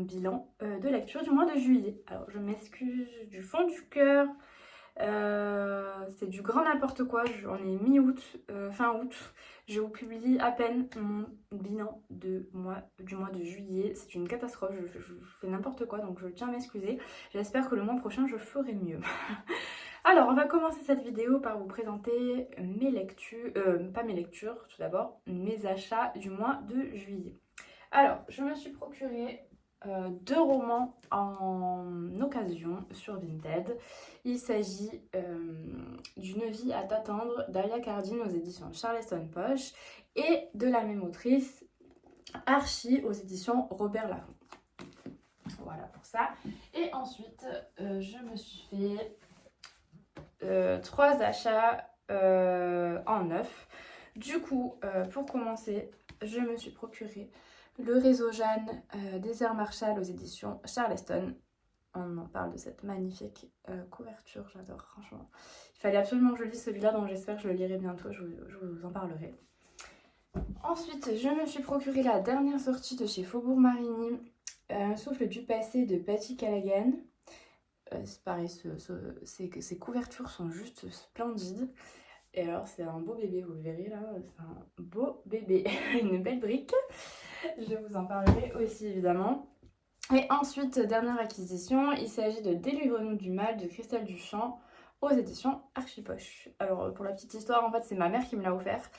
bilan de lecture du mois de juillet. Alors je m'excuse du fond du cœur, c'est du grand n'importe quoi, on est mi-août, fin août, je vous publie à peine mon bilan du mois de juillet, c'est une catastrophe, je fais n'importe quoi donc je tiens à m'excuser, j'espère que le mois prochain je ferai mieux. Alors on va commencer cette vidéo par vous présenter mes lectures, pas mes lectures tout d'abord, mes achats du mois de juillet. Alors je me suis procuré 2 romans en occasion sur Vinted. Il s'agit d'Une vie à t'attendre d'Alia Cardin aux éditions Charleston Poche et de la même autrice Archie aux éditions Robert Laffont. Voilà pour ça. Et ensuite je me suis fait 3 achats en neuf. Du coup pour commencer je me suis procuré Le réseau Jeanne d'Heather Marshall aux éditions Charleston. On en parle de cette magnifique couverture, j'adore franchement. Il fallait absolument que je lise celui-là, donc j'espère que je le lirai bientôt, je vous en parlerai. Ensuite, je me suis procuré la dernière sortie de chez Faubourg Marigny, Un souffle du passé de Patty Callaghan. C'est pareil, ces couvertures sont juste splendides. Et alors c'est un beau bébé, vous le verrez là, c'est un beau bébé, une belle brique. Je vous en parlerai aussi évidemment. Et ensuite, dernière acquisition, il s'agit de Délivre-nous du mal de Christelle Duchamp aux éditions Archipoche. Alors pour la petite histoire, en fait c'est ma mère qui me l'a offert.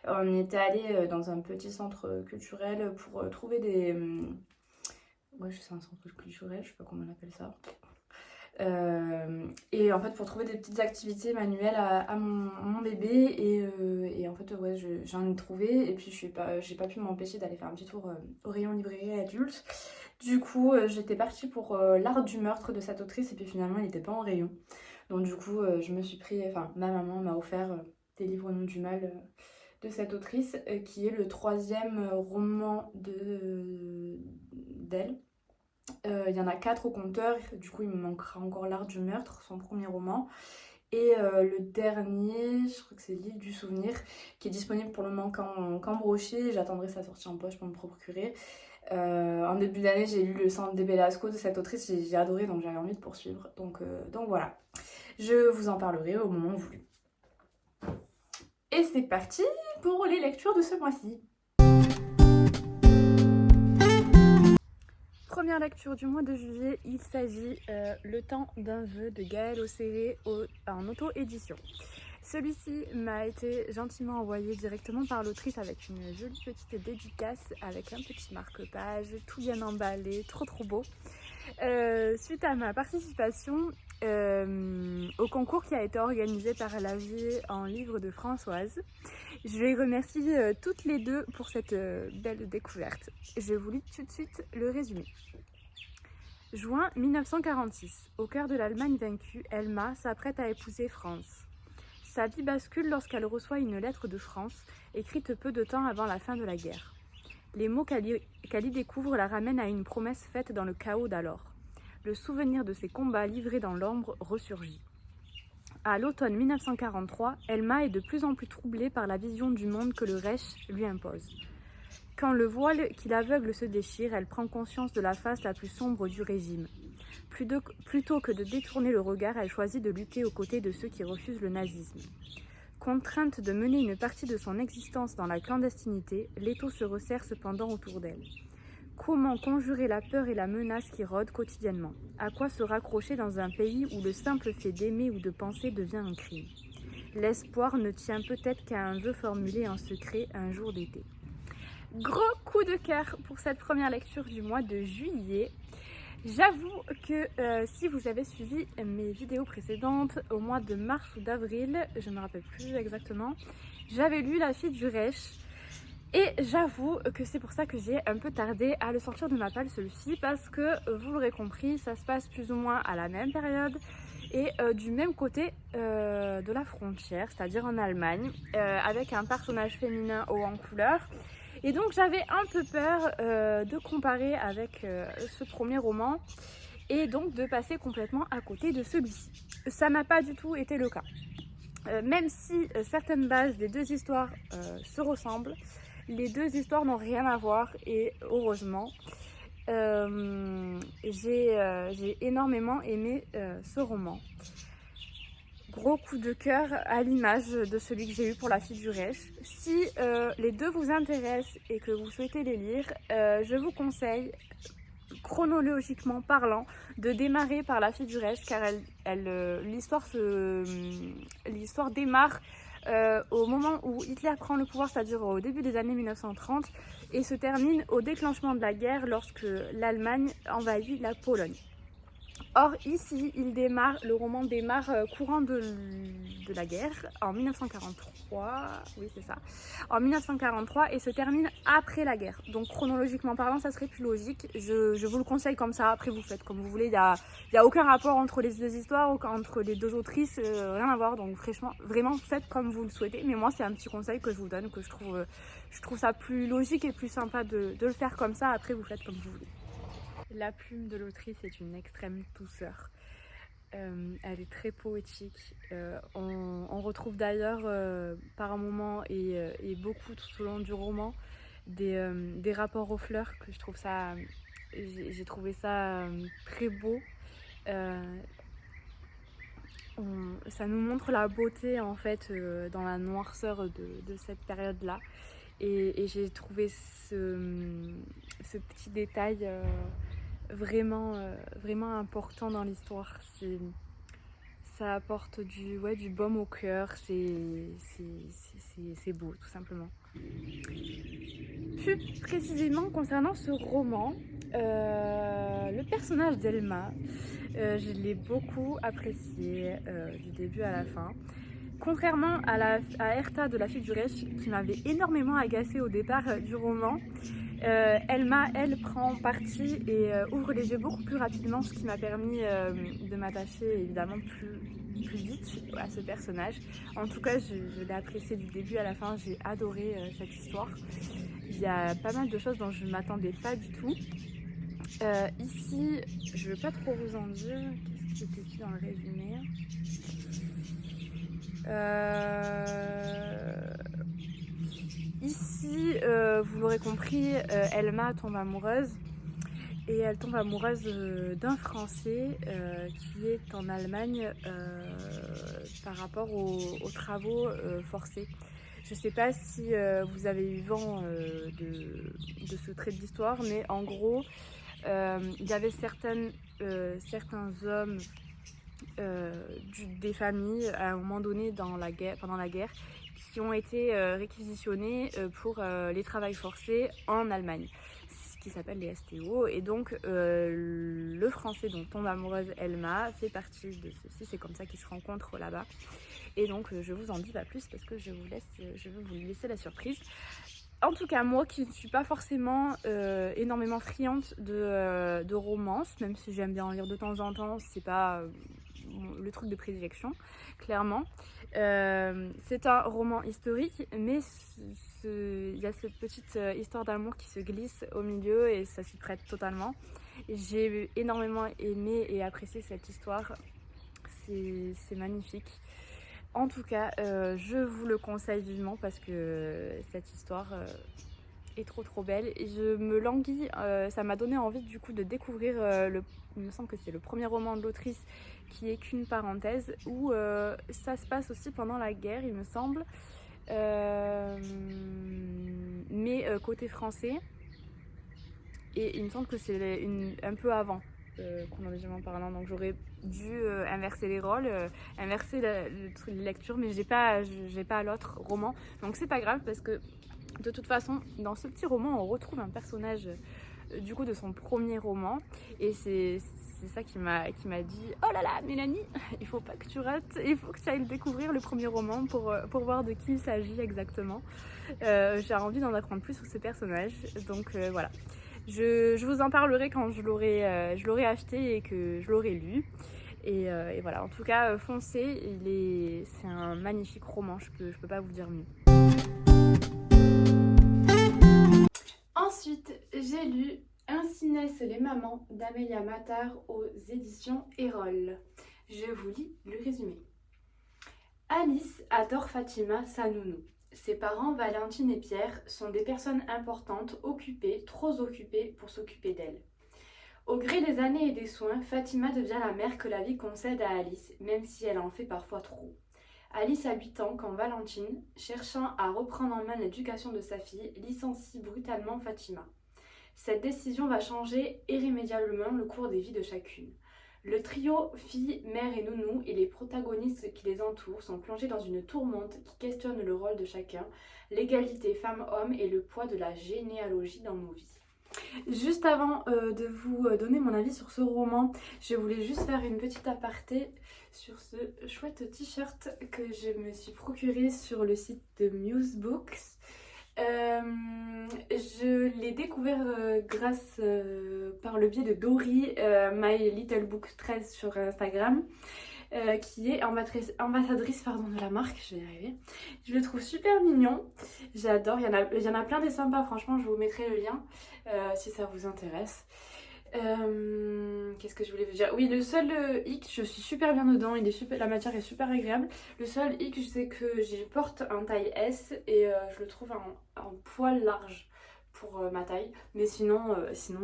On était allé dans un petit centre culturel pour trouver des... Ouais, c'est un centre culturel, je sais pas comment on appelle ça. Et en fait pour trouver des petites activités manuelles à mon bébé et en fait ouais j'en ai trouvé et puis j'ai pas pu m'empêcher d'aller faire un petit tour au rayon librairie adulte. Du coup j'étais partie pour L'art du meurtre de cette autrice et puis finalement il n'était pas en rayon, donc du coup je me suis pris, enfin ma maman m'a offert Délivre-nous du mal de cette autrice qui est le 3e roman d'elle. Il y en a 4 au compteur, du coup il me manquera encore L'art du meurtre, son premier roman. Et le dernier, je crois que c'est L'île du souvenir, qui est disponible pour le moment qu'en brochet. J'attendrai sa sortie en poche pour me procurer. En début d'année, j'ai lu Le sang de Belasco de cette autrice, j'ai adoré, donc j'avais envie de poursuivre. Donc voilà, je vous en parlerai au moment voulu. Et c'est parti pour les lectures de ce mois-ci. Première lecture du mois de juillet, il s'agit Le temps d'un vœu de Gaëlle Osséré en auto-édition. Celui-ci m'a été gentiment envoyé directement par l'autrice avec une jolie petite dédicace, avec un petit marque-page, tout bien emballé, trop beau. Suite à ma participation au concours qui a été organisé par la vie en livre de Françoise, je les remercie toutes les deux pour cette belle découverte. Je vous lis tout de suite le résumé. Juin 1946. Au cœur de l'Allemagne vaincue, Elma s'apprête à épouser Franz. Sa vie bascule lorsqu'elle reçoit une lettre de France, écrite peu de temps avant la fin de la guerre. Les mots qu'elle y découvre la ramènent à une promesse faite dans le chaos d'alors. Le souvenir de ses combats livrés dans l'ombre ressurgit. À l'automne 1943, Elma est de plus en plus troublée par la vision du monde que le Reich lui impose. Quand le voile qui l'aveugle se déchire, elle prend conscience de la face la plus sombre du régime. Plutôt que de détourner le regard, elle choisit de lutter aux côtés de ceux qui refusent le nazisme. Contrainte de mener une partie de son existence dans la clandestinité, l'étau se resserre cependant autour d'elle. Comment conjurer la peur et la menace qui rôdent quotidiennement? À quoi se raccrocher dans un pays où le simple fait d'aimer ou de penser devient un crime? L'espoir ne tient peut-être qu'à un vœu formulé en secret un jour d'été. Gros coup de cœur pour cette première lecture du mois de juillet. J'avoue que si vous avez suivi mes vidéos précédentes au mois de mars ou d'avril, je ne me rappelle plus exactement, j'avais lu La fille du Reich. Et j'avoue que c'est pour ça que j'ai un peu tardé à le sortir de ma palle celui-ci, parce que vous l'aurez compris, ça se passe plus ou moins à la même période et du même côté de la frontière, c'est-à-dire en Allemagne, avec un personnage féminin haut en couleur. Et donc j'avais un peu peur de comparer avec ce premier roman et donc de passer complètement à côté de celui-ci. Ça n'a pas du tout été le cas. Même si certaines bases des deux histoires se ressemblent, les deux histoires n'ont rien à voir et heureusement. J'ai énormément aimé ce roman. Gros coup de cœur à l'image de celui que j'ai eu pour La Fille du Reich. Si les deux vous intéressent et que vous souhaitez les lire, je vous conseille, chronologiquement parlant, de démarrer par La Fille du Reich, car l'histoire démarre au moment où Hitler prend le pouvoir, c'est-à-dire au début des années 1930, et se termine au déclenchement de la guerre lorsque l'Allemagne envahit la Pologne. Or ici, le roman démarre courant de la guerre en 1943, oui c'est ça, en 1943 et se termine après la guerre. Donc chronologiquement parlant, ça serait plus logique. Je vous le conseille comme ça, après vous faites comme vous voulez. Il y a aucun rapport entre les deux histoires, entre les deux autrices, rien à voir. Donc franchement, vraiment faites comme vous le souhaitez. Mais moi c'est un petit conseil que je vous donne, que je trouve ça plus logique et plus sympa de le faire comme ça. Après vous faites comme vous voulez. La plume de l'autrice est une extrême douceur. Elle est très poétique. On retrouve d'ailleurs par moments et beaucoup tout au long du roman des rapports aux fleurs que je trouve ça. J'ai trouvé ça très beau. Ça nous montre la beauté en fait dans la noirceur de cette période-là. Et j'ai trouvé ce petit détail vraiment important dans l'histoire. Ça apporte du baume au cœur, c'est beau tout simplement. Plus précisément concernant ce roman, le personnage d'Elma, je l'ai beaucoup apprécié du début à la fin. Contrairement à Hertha de La Fille du Reich, qui m'avait énormément agacée au départ du roman, Elma, elle, prend parti et ouvre les yeux beaucoup plus rapidement, ce qui m'a permis de m'attacher évidemment plus vite à ce personnage. En tout cas, je l'ai apprécié du début à la fin, j'ai adoré cette histoire. Il y a pas mal de choses dont je ne m'attendais pas du tout. Ici, je ne veux pas trop vous en dire, qu'est-ce qui était écrit dans le résumé ? Ici, vous l'aurez compris, Elma tombe amoureuse et elle tombe amoureuse d'un Français qui est en Allemagne par rapport aux travaux forcés. Je ne sais pas si vous avez eu vent de ce trait d'histoire, mais en gros, il y avait certains hommes des familles à un moment donné pendant la guerre qui ont été réquisitionnés pour les travaux forcés en Allemagne, ce qui s'appelle les STO. Et donc le Français dont tombe amoureuse Elma fait partie de ceci. C'est comme ça qu'ils se rencontrent là-bas. Et donc je vous en dis pas plus parce que je veux vous laisser la surprise. En tout cas, moi qui ne suis pas forcément énormément friande de romance, même si j'aime bien en lire de temps en temps, c'est pas le truc de prédilection, clairement. C'est un roman historique, mais il y a cette petite histoire d'amour qui se glisse au milieu et ça s'y prête totalement. J'ai énormément aimé et apprécié cette histoire, c'est magnifique. En tout cas, je vous le conseille vivement parce que cette histoire est trop belle. Et je me languis, ça m'a donné envie du coup de découvrir, il me semble que c'est le premier roman de l'autrice qui est qu'une parenthèse, où ça se passe aussi pendant la guerre, il me semble. Mais côté français. Et il me semble que c'est un peu avant. Chronologiquement parlant, donc j'aurais dû inverser les rôles, inverser les lectures, mais j'ai pas l'autre roman, donc c'est pas grave parce que de toute façon dans ce petit roman on retrouve un personnage du coup de son premier roman et c'est ça qui m'a dit oh là là Mélanie, il faut pas que tu rates, il faut que tu ailles découvrir le premier roman pour voir de qui il s'agit exactement. J'ai envie d'en apprendre plus sur ce personnage, donc voilà. Je vous en parlerai quand je l'aurai acheté et que je l'aurai lu. Et voilà, en tout cas, foncez, c'est un magnifique roman, je peux pas vous dire mieux. Ensuite, j'ai lu Ainsi naissent les mamans d'Amélia Mattar aux éditions Erol. Je vous lis le résumé. Alice adore Fatima, sa nounou. Ses parents, Valentine et Pierre, sont des personnes importantes, occupées, trop occupées pour s'occuper d'elle. Au gré des années et des soins, Fatima devient la mère que la vie concède à Alice, même si elle en fait parfois trop. Alice a 8 ans quand Valentine, cherchant à reprendre en main l'éducation de sa fille, licencie brutalement Fatima. Cette décision va changer irrémédiablement le cours des vies de chacune. Le trio fille, mère et nounou et les protagonistes qui les entourent sont plongés dans une tourmente qui questionne le rôle de chacun, l'égalité femmes-hommes et le poids de la généalogie dans nos vies. Juste avant de vous donner mon avis sur ce roman, je voulais juste faire une petite aparté sur ce chouette t-shirt que je me suis procuré sur le site de Musebooks. Je l'ai découvert grâce par le biais de Dory, My Little Book 13 sur Instagram, qui est ambassadrice de la marque, je vais y arriver. Je le trouve super mignon, j'adore, il y en a plein des sympas, franchement je vous mettrai le lien si ça vous intéresse. Qu'est-ce que je voulais vous dire? Oui, le seul hic, je suis super bien dedans, la matière est super agréable. Le seul hic, c'est que je porte un taille S et je le trouve un poil large pour ma taille. Mais sinon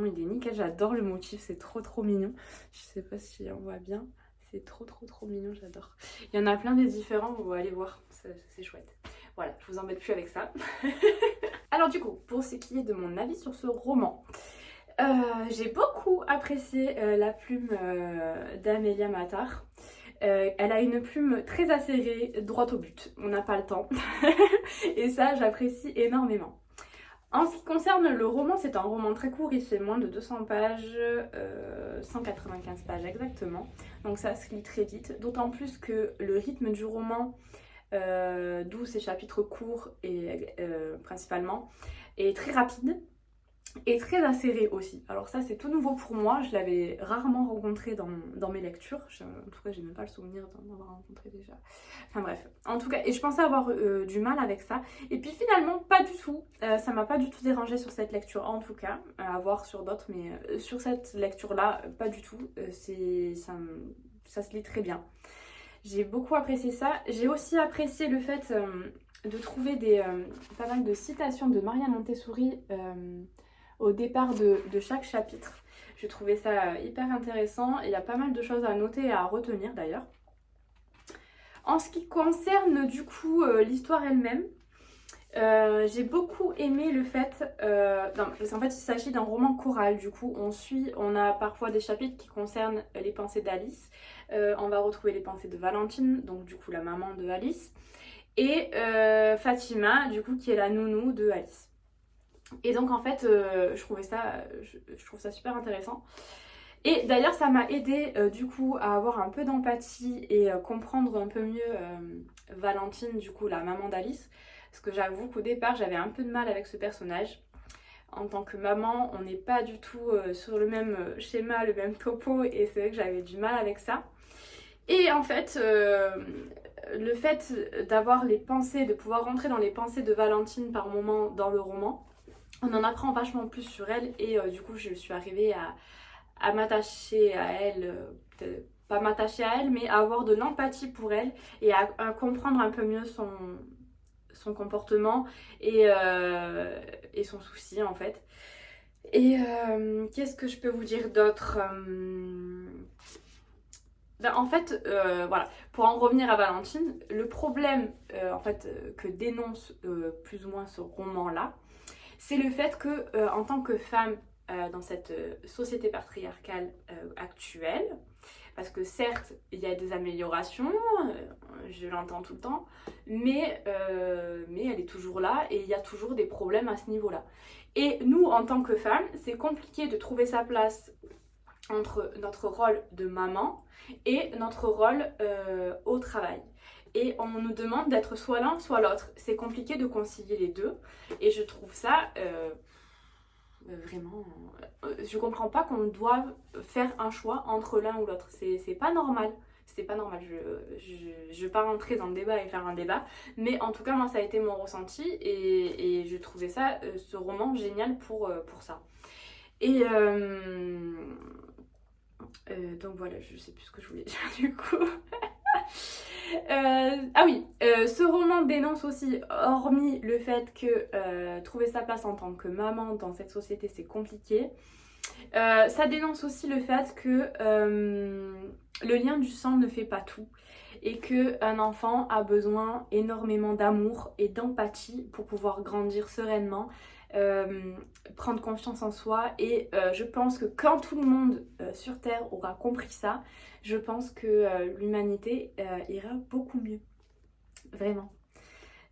il est nickel, j'adore le motif, c'est trop mignon. Je sais pas si on voit bien, c'est trop mignon, j'adore. Il y en a plein des différents, vous allez voir, c'est chouette. Voilà, je vous embête plus avec ça. Alors du coup, pour ce qui est de mon avis sur ce roman, j'ai beaucoup apprécié la plume d'Amelia Matar. Elle a une plume très acérée, droite au but. On n'a pas le temps. Et ça, j'apprécie énormément. En ce qui concerne le roman, c'est un roman très court, il fait moins de 200 pages, 195 pages exactement. Donc ça se lit très vite, d'autant plus que le rythme du roman, d'où ces chapitres courts et principalement, est très rapide. Et très acéré aussi. Alors ça c'est tout nouveau pour moi, je l'avais rarement rencontré dans mes lectures. En tout cas j'ai même pas le souvenir d'en avoir rencontré déjà. Enfin bref, en tout cas, et je pensais avoir du mal avec ça. Et puis finalement pas du tout, ça m'a pas du tout dérangé sur cette lecture en tout cas. À voir sur d'autres, mais sur cette lecture là, pas du tout. Ça se lit très bien. J'ai beaucoup apprécié ça. J'ai aussi apprécié le fait de trouver pas mal de citations de Marianne Montessori au départ de chaque chapitre. Je trouvais ça hyper intéressant et il y a pas mal de choses à noter et à retenir d'ailleurs. En ce qui concerne du coup l'histoire elle-même, j'ai beaucoup aimé le fait, parce qu'en fait il s'agit d'un roman choral, du coup on a parfois des chapitres qui concernent les pensées d'Alice, on va retrouver les pensées de Valentine, donc du coup la maman de Alice, et Fatima, du coup qui est la nounou de Alice. Et donc en fait je trouve ça super intéressant. Et d'ailleurs ça m'a aidé du coup à avoir un peu d'empathie et comprendre un peu mieux Valentine, du coup la maman d'Alice. Parce que j'avoue qu'au départ j'avais un peu de mal avec ce personnage. En tant que maman on n'est pas du tout sur le même schéma, le même topo, et c'est vrai que j'avais du mal avec ça. Et en fait le fait d'avoir les pensées, de pouvoir rentrer dans les pensées de Valentine par moment dans le roman, on en apprend vachement plus sur elle et du coup je suis arrivée à m'attacher à elle, pas m'attacher à elle mais à avoir de l'empathie pour elle et à comprendre un peu mieux son comportement et son souci en fait. Et qu'est-ce que je peux vous dire d'autre? En fait, voilà, pour en revenir à Valentine, le problème en fait, que dénonce plus ou moins ce roman-là, c'est le fait que en tant que femme dans cette société patriarcale actuelle, parce que certes il y a des améliorations, je l'entends tout le temps, mais elle est toujours là et il y a toujours des problèmes à ce niveau-là. Et nous en tant que femmes, c'est compliqué de trouver sa place entre notre rôle de maman et notre rôle au travail. Et on nous demande d'être soit l'un soit l'autre. C'est compliqué de concilier les deux. Et je trouve ça vraiment... je comprends pas qu'on doive faire un choix entre l'un ou l'autre. C'est pas normal. C'est pas normal. Je vais pas rentrer dans le débat et faire un débat. Mais en tout cas, moi, ça a été mon ressenti. Et je trouvais ça, ce roman, génial pour ça. Et... donc voilà, je sais plus ce que je voulais dire du coup. Ah oui, ce roman dénonce aussi, hormis le fait que trouver sa place en tant que maman dans cette société c'est compliqué, Ça dénonce aussi le fait que le lien du sang ne fait pas tout et qu'un enfant a besoin énormément d'amour et d'empathie pour pouvoir grandir sereinement, prendre confiance en soi et je pense que quand tout le monde sur Terre aura compris ça, je pense que l'humanité ira beaucoup mieux, vraiment.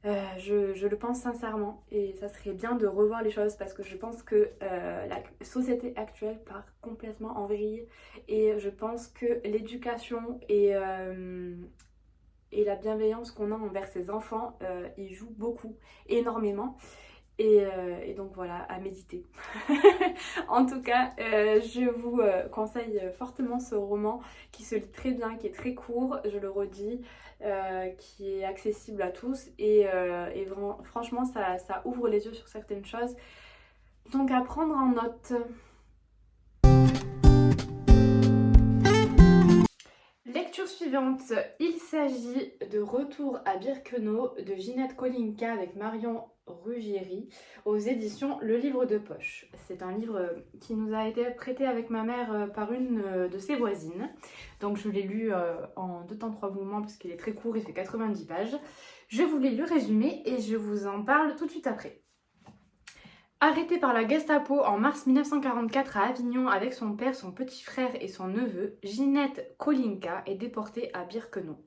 Je le pense sincèrement et ça serait bien de revoir les choses parce que je pense que la société actuelle part complètement en vrille et je pense que l'éducation et la bienveillance qu'on a envers ses enfants y joue beaucoup, énormément. Et donc voilà, à méditer. En tout cas, je vous conseille fortement ce roman qui se lit très bien, qui est très court, je le redis, qui est accessible à tous et vraiment, franchement ça ouvre les yeux sur certaines choses. Donc à prendre en note. Lecture suivante, il s'agit de Retour à Birkenau de Ginette Kolinka avec Marion Ruggieri aux éditions Le Livre de Poche. C'est un livre qui nous a été prêté avec ma mère par une de ses voisines. Donc je l'ai lu en 2 temps 3 mouvements parce qu'il est très court, il fait 90 pages. Je vous l'ai lu résumé et je vous en parle tout de suite après. Arrêtée par la Gestapo en mars 1944 à Avignon avec son père, son petit frère et son neveu, Ginette Kolinka est déportée à Birkenau.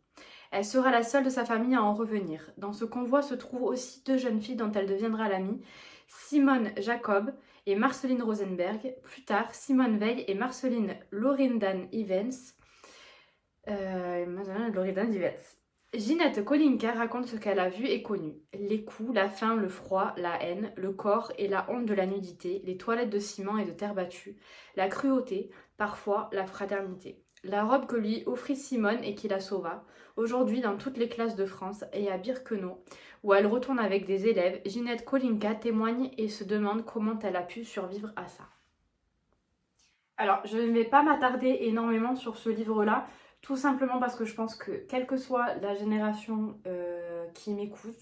Elle sera la seule de sa famille à en revenir. Dans ce convoi se trouvent aussi 2 jeunes filles dont elle deviendra l'amie, Simone Jacob et Marceline Rosenberg. Plus tard, Simone Veil et Marceline Lorindan-Ivens. Ginette Kolinka raconte ce qu'elle a vu et connu. Les coups, la faim, le froid, la haine, le corps et la honte de la nudité, les toilettes de ciment et de terre battue, la cruauté, parfois la fraternité. La robe que lui offrit Simone et qui la sauva, aujourd'hui dans toutes les classes de France et à Birkenau, où elle retourne avec des élèves, Ginette Kolinka témoigne et se demande comment elle a pu survivre à ça. Alors, je ne vais pas m'attarder énormément sur ce livre-là, tout simplement parce que je pense que, quelle que soit la génération qui m'écoute,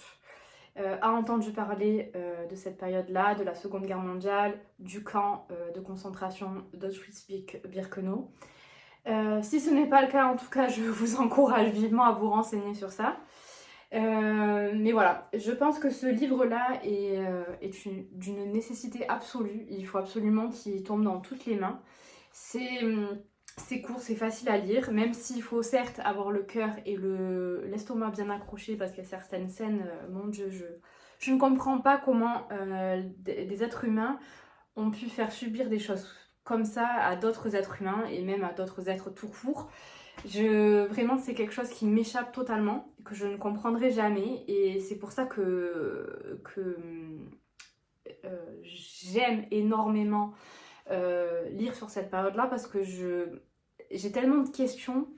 a entendu parler de cette période-là, de la Seconde Guerre mondiale, du camp de concentration d'Auschwitz-Birkenau. Si ce n'est pas le cas, en tout cas, je vous encourage vivement à vous renseigner sur ça. Mais voilà, je pense que ce livre-là est d'une nécessité absolue. Il faut absolument qu'il tombe dans toutes les mains. C'est court, c'est facile à lire, même s'il faut certes avoir le cœur et l'estomac bien accroché parce qu'il y a certaines scènes, mon Dieu, je ne comprends pas comment des êtres humains ont pu faire subir des choses comme ça à d'autres êtres humains et même à d'autres êtres tout court. Vraiment, c'est quelque chose qui m'échappe totalement, que je ne comprendrai jamais et c'est pour ça que j'aime énormément lire sur cette période-là parce que j'ai tellement de questions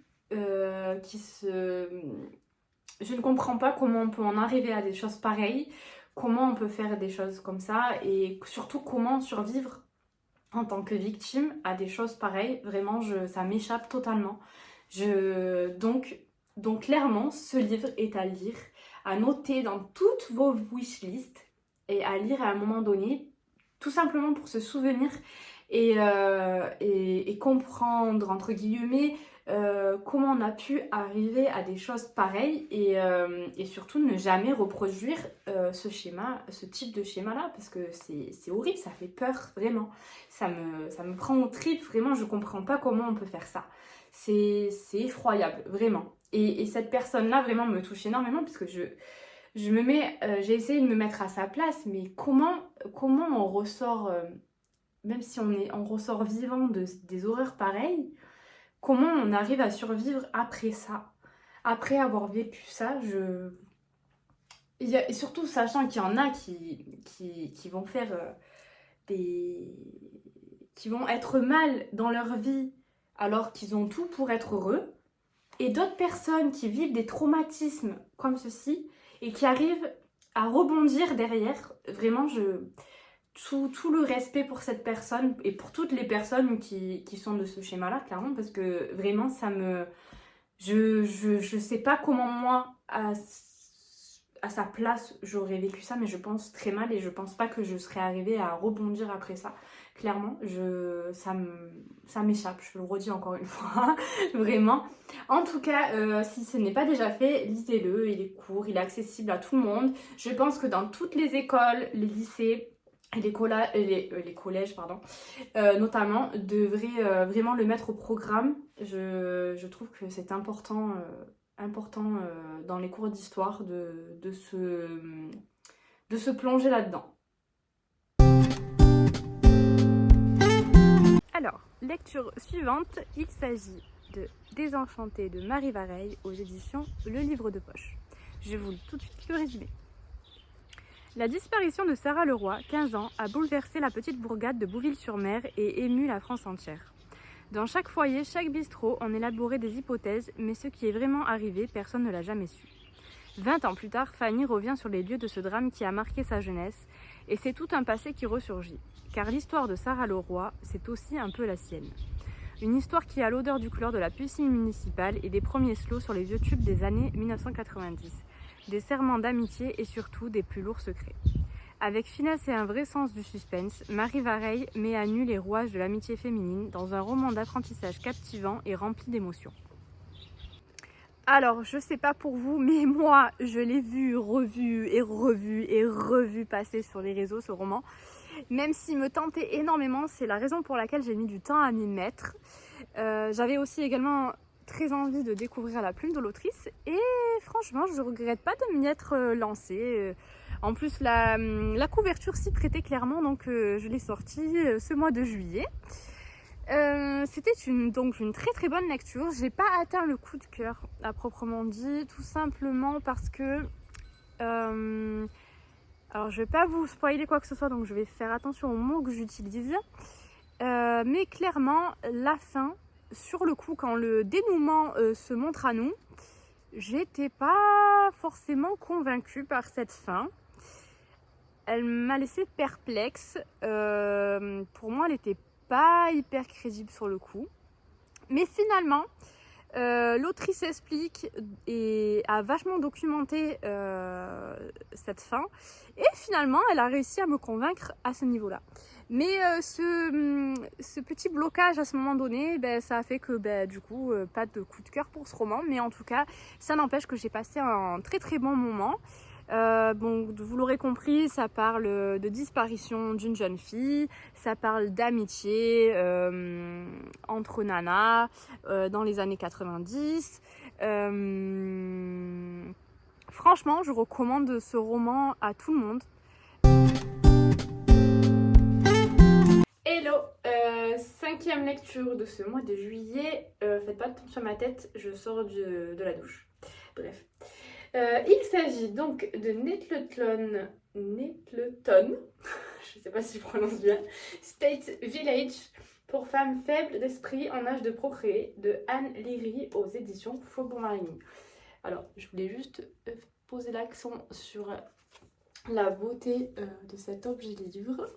je ne comprends pas comment on peut en arriver à des choses pareilles, comment on peut faire des choses comme ça et surtout comment survivre en tant que victime à des choses pareilles. Vraiment, ça m'échappe totalement. Donc clairement, ce livre est à lire, à noter dans toutes vos wishlists et à lire à un moment donné, tout simplement pour se souvenir et comprendre, entre guillemets, comment on a pu arriver à des choses pareilles et surtout ne jamais reproduire ce type de schéma-là parce que c'est horrible, ça fait peur, vraiment. Ça me prend au trip, vraiment, je comprends pas comment on peut faire ça. C'est effroyable, vraiment. Et cette personne-là, vraiment, me touche énormément parce que j'ai essayé de me mettre à sa place, mais comment on ressort, même si on ressort vivant des horreurs pareilles, comment on arrive à survivre après ça, après avoir vécu ça, et surtout sachant qu'il y en a qui vont faire qui vont être mal dans leur vie alors qu'ils ont tout pour être heureux, et d'autres personnes qui vivent des traumatismes comme ceci et qui arrivent à rebondir derrière. Vraiment, tout le respect pour cette personne et pour toutes les personnes qui sont de ce schéma-là, clairement, parce que vraiment, je sais pas comment moi, à sa place j'aurais vécu ça, mais je pense très mal et je pense pas que je serais arrivée à rebondir après ça. Clairement, ça m'échappe, je le redis encore une fois, vraiment. En tout cas, si ce n'est pas déjà fait, lisez-le, il est court, il est accessible à tout le monde. Je pense que dans toutes les écoles, les lycées, et les collèges, pardon, notamment, devraient vraiment le mettre au programme. Je trouve que c'est important, dans les cours d'histoire de se plonger là-dedans. Alors, lecture suivante, il s'agit de Désenchanté de Marie Vareille aux éditions Le Livre de Poche. Je vous lis tout de suite le résumé. La disparition de Sarah Leroy, 15 ans, a bouleversé la petite bourgade de Bouville-sur-Mer et ému la France entière. Dans chaque foyer, chaque bistrot, on élaborait des hypothèses, mais ce qui est vraiment arrivé, personne ne l'a jamais su. 20 ans plus tard, Fanny revient sur les lieux de ce drame qui a marqué sa jeunesse, et c'est tout un passé qui ressurgit. Car l'histoire de Sarah Leroy, c'est aussi un peu la sienne. Une histoire qui a l'odeur du chlore de la piscine municipale et des premiers slows sur les vieux tubes des années 1990. Des serments d'amitié et surtout des plus lourds secrets. Avec finesse et un vrai sens du suspense, Marie Vareille met à nu les rouages de l'amitié féminine dans un roman d'apprentissage captivant et rempli d'émotions. Alors, je sais pas pour vous, mais moi, je l'ai vu, revu et revu et revu passer sur les réseaux, ce roman. Même s'il me tentait énormément, c'est la raison pour laquelle j'ai mis du temps à m'y mettre. J'avais aussi également très envie de découvrir la plume de l'autrice et franchement, je regrette pas de m'y être lancée. En plus, la couverture s'y prêtait clairement, donc je l'ai sortie ce mois de juillet. C'était donc une très très bonne lecture. J'ai pas atteint le coup de cœur à proprement dit, tout simplement parce que alors je vais pas vous spoiler quoi que ce soit, donc je vais faire attention aux mots que j'utilise, mais clairement la fin, sur le coup, quand le dénouement se montre à nous, j'étais pas forcément convaincue par cette fin. Elle m'a laissé perplexe. Pour moi, elle était pas hyper crédible sur le coup. Mais finalement, l'autrice explique et a vachement documenté cette fin. Et finalement, elle a réussi à me convaincre à ce niveau-là. Mais ce petit blocage à ce moment donné, ça a fait que du coup, pas de coup de cœur pour ce roman. Mais en tout cas, ça n'empêche que j'ai passé un très très bon moment. Bon, vous l'aurez compris, ça parle de disparition d'une jeune fille, ça parle d'amitié entre nanas dans les années 90. Franchement, je recommande ce roman à tout le monde. Hello, 5e lecture de ce mois de juillet. Faites pas de temps sur ma tête, je sors de la douche. Bref. Il s'agit donc de Nettleton, je ne sais pas si je prononce bien, State Village pour femmes faibles d'esprit en âge de procréer de Anne Léry aux éditions Faubourg-Marigny. Alors, je voulais juste poser l'accent sur la beauté de cet objet livre.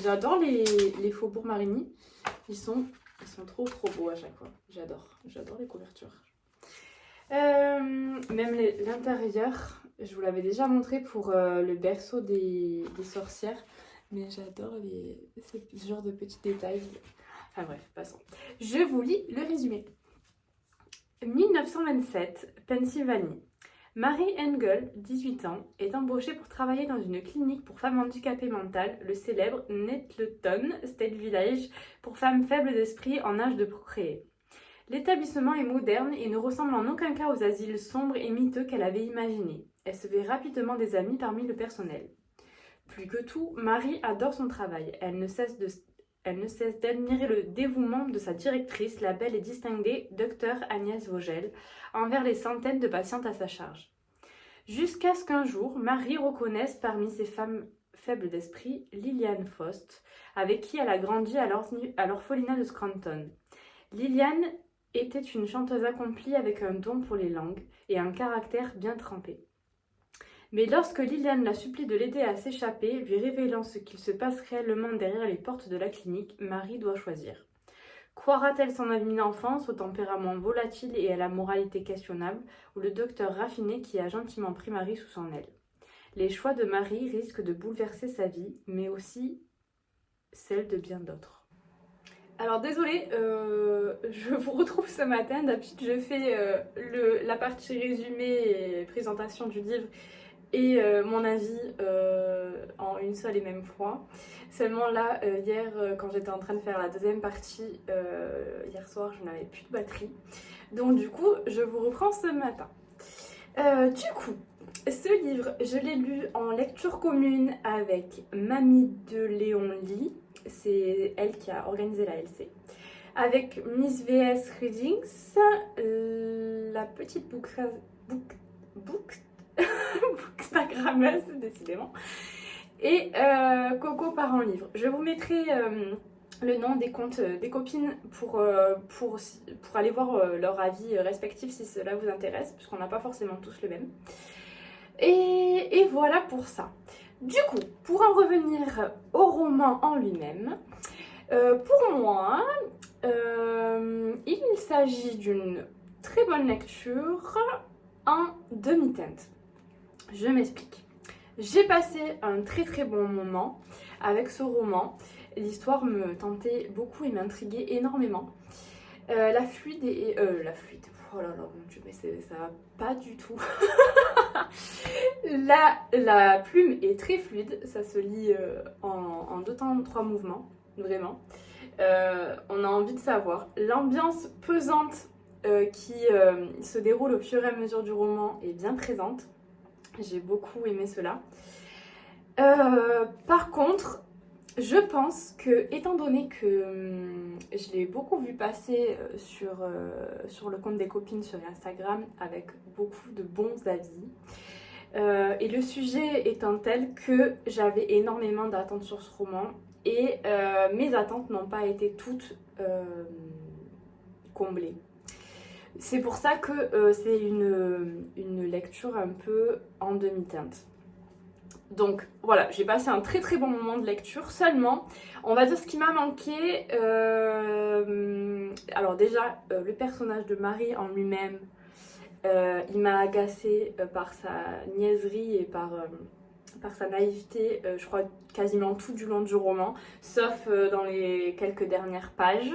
J'adore les Faubourg-Marigny, ils sont trop beaux à chaque fois, j'adore les couvertures. Même l'intérieur, je vous l'avais déjà montré pour le berceau des sorcières, mais j'adore ce genre de petits détails. Enfin bref, passons. Je vous lis le résumé. 1927, Pennsylvanie. Mary Engel, 18 ans, est embauchée pour travailler dans une clinique pour femmes handicapées mentales, le célèbre Nettleton State Village pour femmes faibles d'esprit en âge de procréer. L'établissement est moderne et ne ressemble en aucun cas aux asiles sombres et miteux qu'elle avait imaginés. Elle se fait rapidement des amis parmi le personnel. Plus que tout, Marie adore son travail. Elle ne cesse d'admirer le dévouement de sa directrice, la belle et distinguée Dr Agnès Vogel, envers les centaines de patientes à sa charge. Jusqu'à ce qu'un jour, Marie reconnaisse parmi ces femmes faibles d'esprit Liliane Faust, avec qui elle a grandi à l'orphelinat de Scranton. Liliane était une chanteuse accomplie avec un don pour les langues et un caractère bien trempé. Mais lorsque Liliane la supplie de l'aider à s'échapper, lui révélant ce qu'il se passe réellement derrière les portes de la clinique, Marie doit choisir. Croira-t-elle son amie d'enfance au tempérament volatile et à la moralité questionnable, ou le docteur raffiné qui a gentiment pris Marie sous son aile? Les choix de Marie risquent de bouleverser sa vie, mais aussi celle de bien d'autres. Alors désolée, je vous retrouve ce matin. D'habitude je fais la partie résumé et présentation du livre et mon avis en une seule et même fois. Seulement là, hier, quand j'étais en train de faire la deuxième partie, hier soir, je n'avais plus de batterie. Donc du coup, je vous reprends ce matin. Du coup, ce livre, je l'ai lu en lecture commune avec Mamie de Léon Lee. C'est elle qui a organisé la LC. Avec Miss VS Readings, la petite bookstagrammeuse, décidément. Et Coco part en livre. Je vous mettrai le nom des comptes des copines pour aller voir leur avis respectif si cela vous intéresse, puisqu'on n'a pas forcément tous le même. Et voilà pour ça. Du coup, pour en revenir au roman en lui-même, pour moi, il s'agit d'une très bonne lecture en demi-teinte. Je m'explique. J'ai passé un très très bon moment avec ce roman. L'histoire me tentait beaucoup et m'intriguait énormément. La fluide et... la fluide. Oh là là, mon dieu, mais ça va pas du tout. La plume est très fluide, ça se lit en 2 temps, 3 mouvements, vraiment. On a envie de savoir. L'ambiance pesante qui se déroule au fur et à mesure du roman est bien présente. J'ai beaucoup aimé cela. Par contre, je pense que, étant donné que je l'ai beaucoup vu passer sur le compte des copines sur Instagram avec beaucoup de bons avis, et le sujet étant tel que j'avais énormément d'attentes sur ce roman et mes attentes n'ont pas été toutes comblées. C'est pour ça que c'est une lecture un peu en demi-teinte. Donc voilà, j'ai passé un très très bon moment de lecture. Seulement, on va dire ce qui m'a manqué. Alors déjà, le personnage de Marie en lui-même, il m'a agacée par sa niaiserie et par sa naïveté, je crois quasiment tout du long du roman, sauf dans les quelques dernières pages,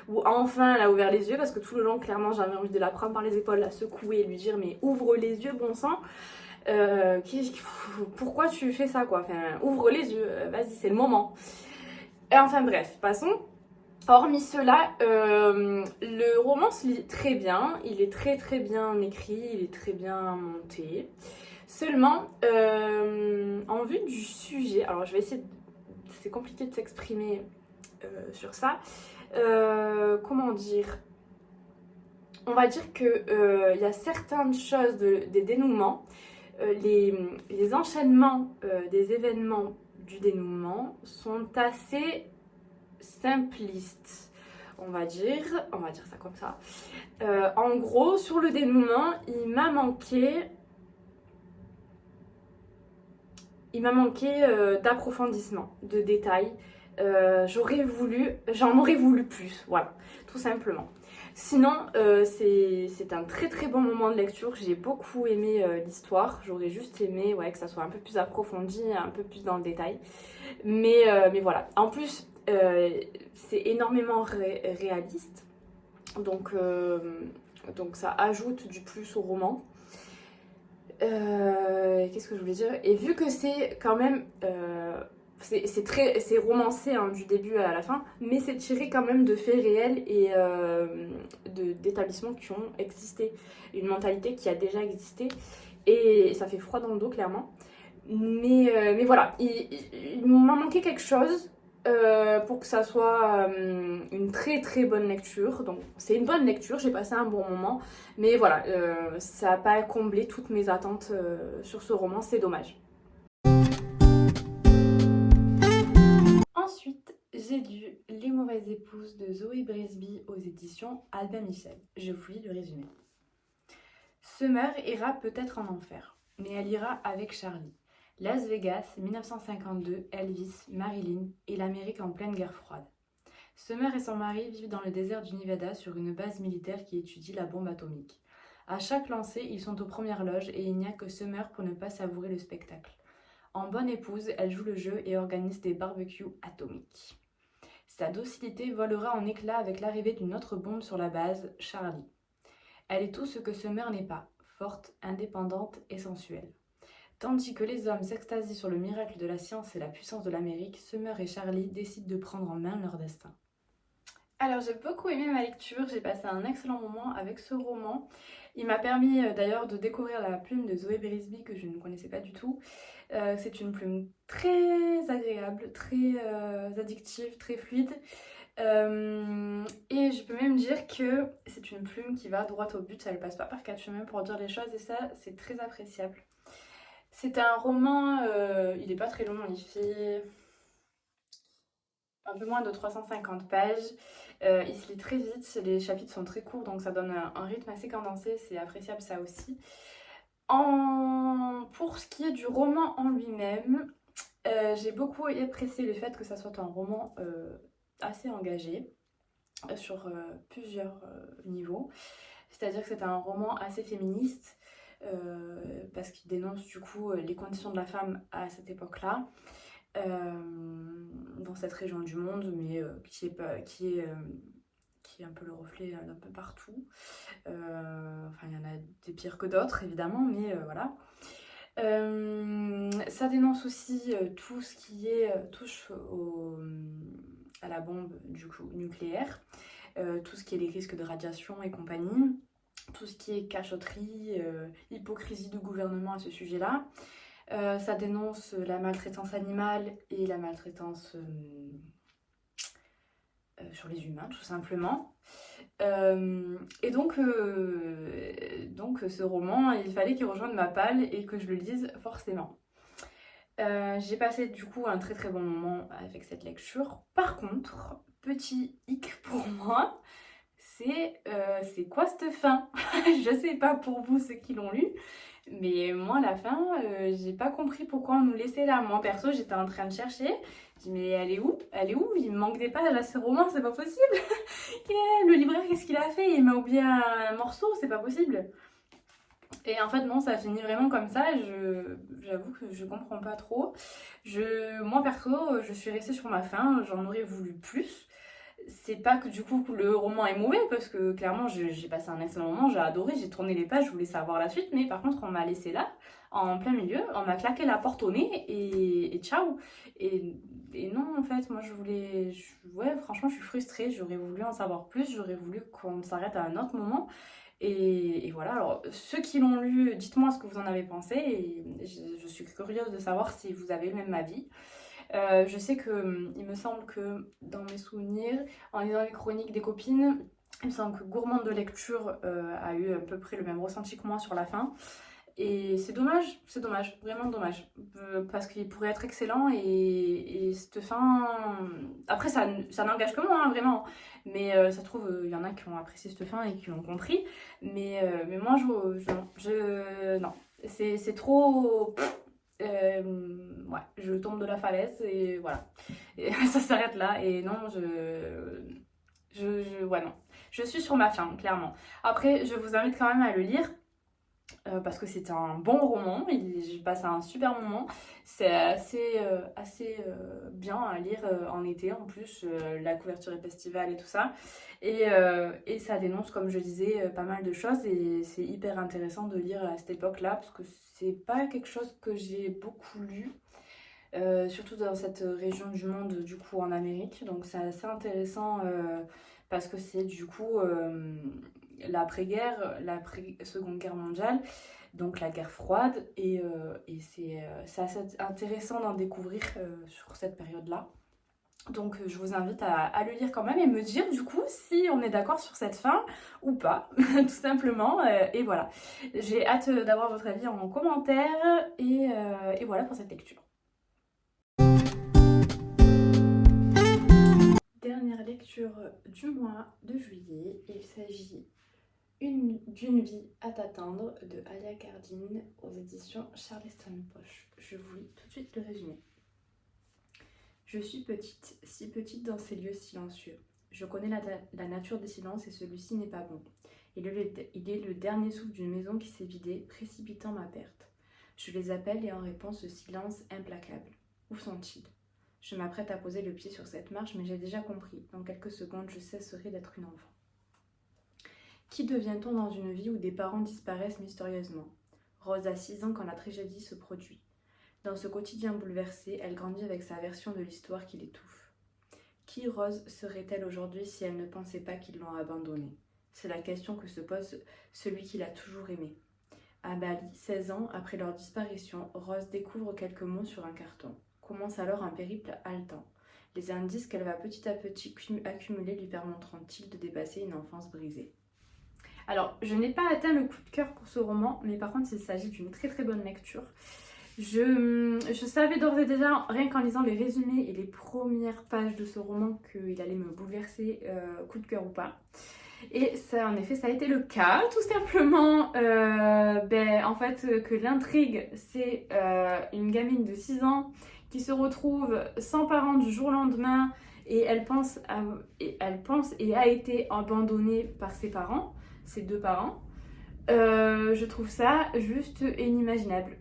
où enfin elle a ouvert les yeux, parce que tout le long, clairement, j'avais envie de la prendre par les épaules, la secouer et lui dire mais ouvre les yeux, bon sang. Pourquoi tu fais ça quoi, enfin, ouvre les yeux, vas-y, c'est le moment. Et enfin bref, passons. Hormis cela, le roman se lit très bien, il est très très bien écrit, il est très bien monté. Seulement, en vue du sujet, alors je vais essayer, c'est compliqué de s'exprimer sur ça. Comment dire? On va dire que y a certaines choses, des dénouements, les enchaînements des événements du dénouement sont assez simplistes. On va dire ça comme ça. En gros, sur le dénouement, il m'a manqué d'approfondissement, de détails. J'en aurais voulu plus, voilà, tout simplement. Sinon, c'est un très très bon moment de lecture. J'ai beaucoup aimé l'histoire. J'aurais juste aimé que ça soit un peu plus approfondi, un peu plus dans le détail. Mais voilà. En plus, c'est énormément réaliste. Donc ça ajoute du plus au roman. Qu'est-ce que je voulais dire? Et vu que c'est quand même... c'est romancé hein, du début à la fin, mais c'est tiré quand même de faits réels et d'établissements qui ont existé. Une mentalité qui a déjà existé. Et ça fait froid dans le dos, clairement. Mais voilà, il m'a manqué quelque chose pour que ça soit une très très bonne lecture. Donc c'est une bonne lecture, j'ai passé un bon moment. Mais voilà, ça n'a pas comblé toutes mes attentes sur ce roman, c'est dommage. Ensuite, j'ai lu Les mauvaises épouses de Zoé Bresby aux éditions Albin Michel. Je vous lis le résumé. Summer ira peut-être en enfer, mais elle ira avec Charlie. Las Vegas, 1952, Elvis, Marilyn et l'Amérique en pleine guerre froide. Summer et son mari vivent dans le désert du Nevada sur une base militaire qui étudie la bombe atomique. À chaque lancée, ils sont aux premières loges et il n'y a que Summer pour ne pas savourer le spectacle. En bonne épouse, elle joue le jeu et organise des barbecues atomiques. Sa docilité volera en éclats avec l'arrivée d'une autre bombe sur la base, Charlie. Elle est tout ce que Summer n'est pas, forte, indépendante et sensuelle. Tandis que les hommes s'extasient sur le miracle de la science et la puissance de l'Amérique, Summer et Charlie décident de prendre en main leur destin. Alors j'ai beaucoup aimé ma lecture, j'ai passé un excellent moment avec ce roman. Il m'a permis d'ailleurs de découvrir la plume de Zoé Brisby que je ne connaissais pas du tout. C'est une plume très agréable, très addictive, très fluide. Et je peux même dire que c'est une plume qui va droit au but, elle passe pas par quatre chemins pour dire les choses et ça c'est très appréciable. C'est un roman, il est pas très long, il fait un peu moins de 350 pages. Il se lit très vite, les chapitres sont très courts donc ça donne un rythme assez condensé, c'est appréciable ça aussi. Pour ce qui est du roman en lui-même, j'ai beaucoup apprécié le fait que ça soit un roman assez engagé sur plusieurs niveaux. C'est-à-dire que c'est un roman assez féministe parce qu'il dénonce du coup les conditions de la femme à cette époque-là. Dans cette région du monde, mais qui est un peu le reflet d'un peu partout. Enfin, il y en a des pires que d'autres, évidemment, mais voilà. Ça dénonce aussi tout ce qui touche à la bombe du coup, nucléaire, tout ce qui est les risques de radiation et compagnie, tout ce qui est cachotterie, hypocrisie du gouvernement à ce sujet-là. Ça dénonce la maltraitance animale et la maltraitance sur les humains, tout simplement. Et donc ce roman, il fallait qu'il rejoigne ma palle et que je le lise forcément. J'ai passé du coup un très très bon moment avec cette lecture. Par contre, petit hic pour moi, c'est quoi cette fin? Je sais pas pour vous ceux qui l'ont lu, mais moi la fin, j'ai pas compris pourquoi on nous laissait là. Moi perso, j'étais en train de chercher. Je dis mais elle est où? Elle est où? Il me manque des pages à ce roman, c'est pas possible. Le libraire, qu'est-ce qu'il a fait? Il m'a oublié un morceau, c'est pas possible. Et en fait non, ça finit vraiment comme ça. J'avoue que je comprends pas trop. Moi perso, je suis restée sur ma faim. J'en aurais voulu plus. C'est pas que du coup le roman est mauvais parce que clairement j'ai passé un excellent moment, j'ai adoré, j'ai tourné les pages, je voulais savoir la suite, mais par contre on m'a laissé là, en plein milieu, on m'a claqué la porte au nez et ciao. Et non en fait, moi ouais franchement je suis frustrée, j'aurais voulu en savoir plus, j'aurais voulu qu'on s'arrête à un autre moment. Et voilà, alors ceux qui l'ont lu, dites-moi ce que vous en avez pensé et je suis curieuse de savoir si vous avez le même avis. Je sais que il me semble que dans mes souvenirs, en lisant les chroniques des copines, il me semble que Gourmande de lecture a eu à peu près le même ressenti que moi sur la fin. Et c'est dommage, vraiment dommage. Parce qu'il pourrait être excellent et cette fin. Après, ça n'engage que moi, hein, vraiment. Mais ça se trouve, il y en a qui ont apprécié cette fin et qui l'ont compris. Mais moi, non. C'est trop. Ouais, je tombe de la falaise et voilà. Et ça s'arrête là. Et non, ouais, non. Je suis sur ma faim, clairement. Après, je vous invite quand même à le lire. Parce que c'est un bon roman, j'ai passé un super moment. C'est assez bien à lire en été en plus, la couverture est estivale et tout ça. Et ça dénonce, comme je disais, pas mal de choses et c'est hyper intéressant de lire à cette époque-là parce que c'est pas quelque chose que j'ai beaucoup lu. Surtout dans cette région du monde, du coup en Amérique. Donc c'est assez intéressant parce que c'est du coup l'après-guerre, l'après-seconde guerre mondiale, donc la guerre froide. Et c'est assez intéressant d'en découvrir sur cette période-là. Donc je vous invite à le lire quand même et me dire du coup si on est d'accord sur cette fin ou pas, tout simplement. Et voilà, j'ai hâte d'avoir votre avis en commentaire et voilà pour cette lecture. Dernière lecture du mois de juillet, il s'agit d'une vie à t'attendre de Alia Cardine aux éditions Charleston Poche. Je vous lis tout de suite le résumé. Je suis petite, si petite dans ces lieux silencieux. Je connais la nature des silences et celui-ci n'est pas bon. Il est le dernier souffle d'une maison qui s'est vidée, précipitant ma perte. Je les appelle et en réponse ce silence implacable. Où sont-ils? Je m'apprête à poser le pied sur cette marche, mais j'ai déjà compris. Dans quelques secondes, je cesserai d'être une enfant. Qui devient-on dans une vie où des parents disparaissent mystérieusement? Rose a 6 ans quand la tragédie se produit. Dans ce quotidien bouleversé, elle grandit avec sa version de l'histoire qui l'étouffe. Qui Rose serait-elle aujourd'hui si elle ne pensait pas qu'ils l'ont abandonnée? C'est la question que se pose celui qui l'a toujours aimée. À Bali, 16 ans après leur disparition, Rose découvre quelques mots sur un carton. Commence alors un périple haletant. Les indices qu'elle va petit à petit accumuler lui permettront-ils de dépasser une enfance brisée? Alors, je n'ai pas atteint le coup de cœur pour ce roman, mais par contre, il s'agit d'une très très bonne lecture. Je savais d'ores et déjà, rien qu'en lisant les résumés et les premières pages de ce roman, qu'il allait me bouleverser, coup de cœur ou pas. Et ça, en effet, ça a été le cas, tout simplement. En fait, que l'intrigue, c'est une gamine de 6 ans qui se retrouve sans parents du jour au lendemain et elle pense et a été abandonnée par ses parents, ses 2 parents. Je trouve ça juste inimaginable.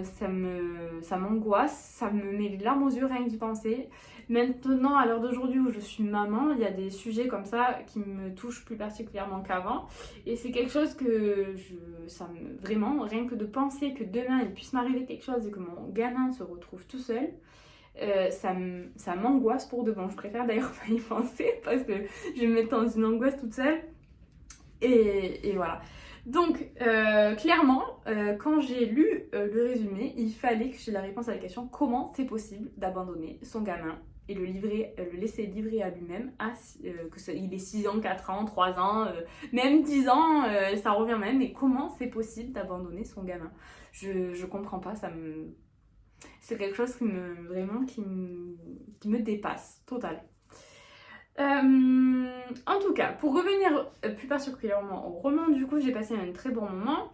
Ça m'angoisse, ça me met les larmes aux yeux rien que d'y penser. Maintenant, à l'heure d'aujourd'hui où je suis maman, il y a des sujets comme ça qui me touchent plus particulièrement qu'avant. Et c'est quelque chose que vraiment, rien que de penser que demain il puisse m'arriver quelque chose et que mon gamin se retrouve tout seul, ça m'angoisse pour de bon. Je préfère d'ailleurs pas y penser parce que je vais me mettre dans une angoisse toute seule. Et voilà. Donc, clairement, quand j'ai lu le résumé, il fallait que j'ai la réponse à la question comment c'est possible d'abandonner son gamin et le laisser livrer à lui-même, il ait 6 ans, 4 ans, 3 ans, même 10 ans, ça revient même, mais comment c'est possible d'abandonner son gamin? Je comprends pas, c'est quelque chose qui me dépasse, total. En tout cas, pour revenir plus particulièrement au roman, du coup, j'ai passé un très bon moment.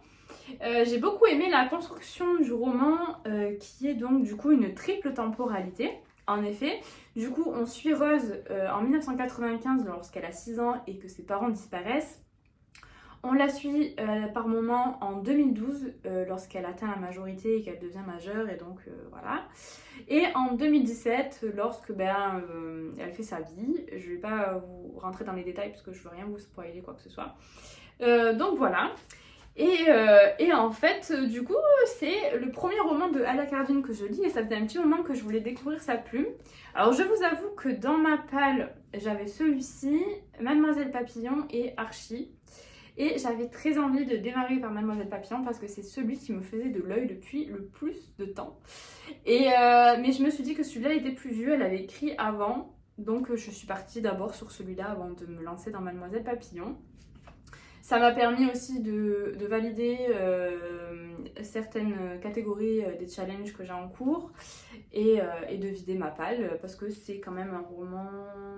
J'ai beaucoup aimé la construction du roman, qui est donc du coup une triple temporalité. En effet, du coup, on suit Rose en 1995 lorsqu'elle a 6 ans et que ses parents disparaissent. On la suit par moment en 2012 lorsqu'elle atteint la majorité et qu'elle devient majeure et donc voilà. Et en 2017 lorsque elle fait sa vie. Je ne vais pas vous rentrer dans les détails parce que je ne veux rien vous spoiler quoi que ce soit. Donc voilà. Et en fait, du coup, c'est le premier roman de Hala Cardin que je lis et ça faisait un petit moment que je voulais découvrir sa plume. Alors je vous avoue que dans ma palle, j'avais celui-ci, Mademoiselle Papillon et Archie. Et j'avais très envie de démarrer par Mademoiselle Papillon parce que c'est celui qui me faisait de l'œil depuis le plus de temps. Mais je me suis dit que celui-là était plus vieux, elle avait écrit avant. Donc je suis partie d'abord sur celui-là avant de me lancer dans Mademoiselle Papillon. Ça m'a permis aussi de valider certaines catégories des challenges que j'ai en cours et de vider ma palle parce que c'est quand même un roman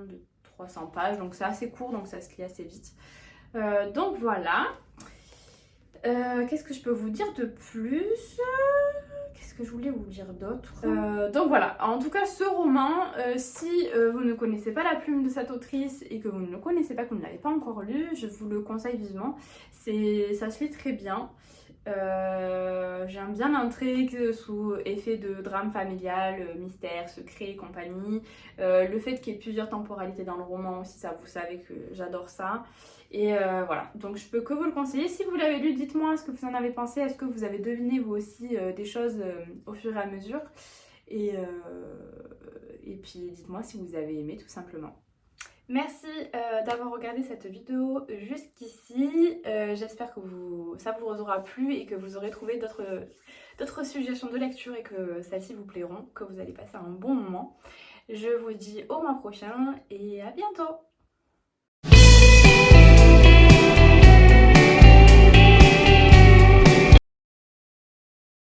de 300 pages, donc c'est assez court, donc ça se lit assez vite. Donc voilà. Qu'est-ce que je peux vous dire de plus? Qu'est-ce que je voulais vous dire d'autre? Donc voilà, en tout cas ce roman, si vous ne connaissez pas la plume de cette autrice et que vous ne le connaissez pas, que vous ne l'avez pas encore lu, je vous le conseille vivement. Ça se lit très bien. J'aime bien l'intrigue sous effet de drame familial, mystère, secret et compagnie. Le fait qu'il y ait plusieurs temporalités dans le roman aussi, ça vous savez que j'adore ça. Et voilà, donc je peux que vous le conseiller. Si vous l'avez lu, dites-moi ce que vous en avez pensé. Est-ce que vous avez deviné vous aussi des choses au fur et à mesure et puis dites-moi si vous avez aimé tout simplement. Merci d'avoir regardé cette vidéo jusqu'ici. J'espère que ça vous aura plu et que vous aurez trouvé d'autres suggestions de lecture et que celles-ci vous plairont, que vous allez passer un bon moment. Je vous dis au mois prochain et à bientôt!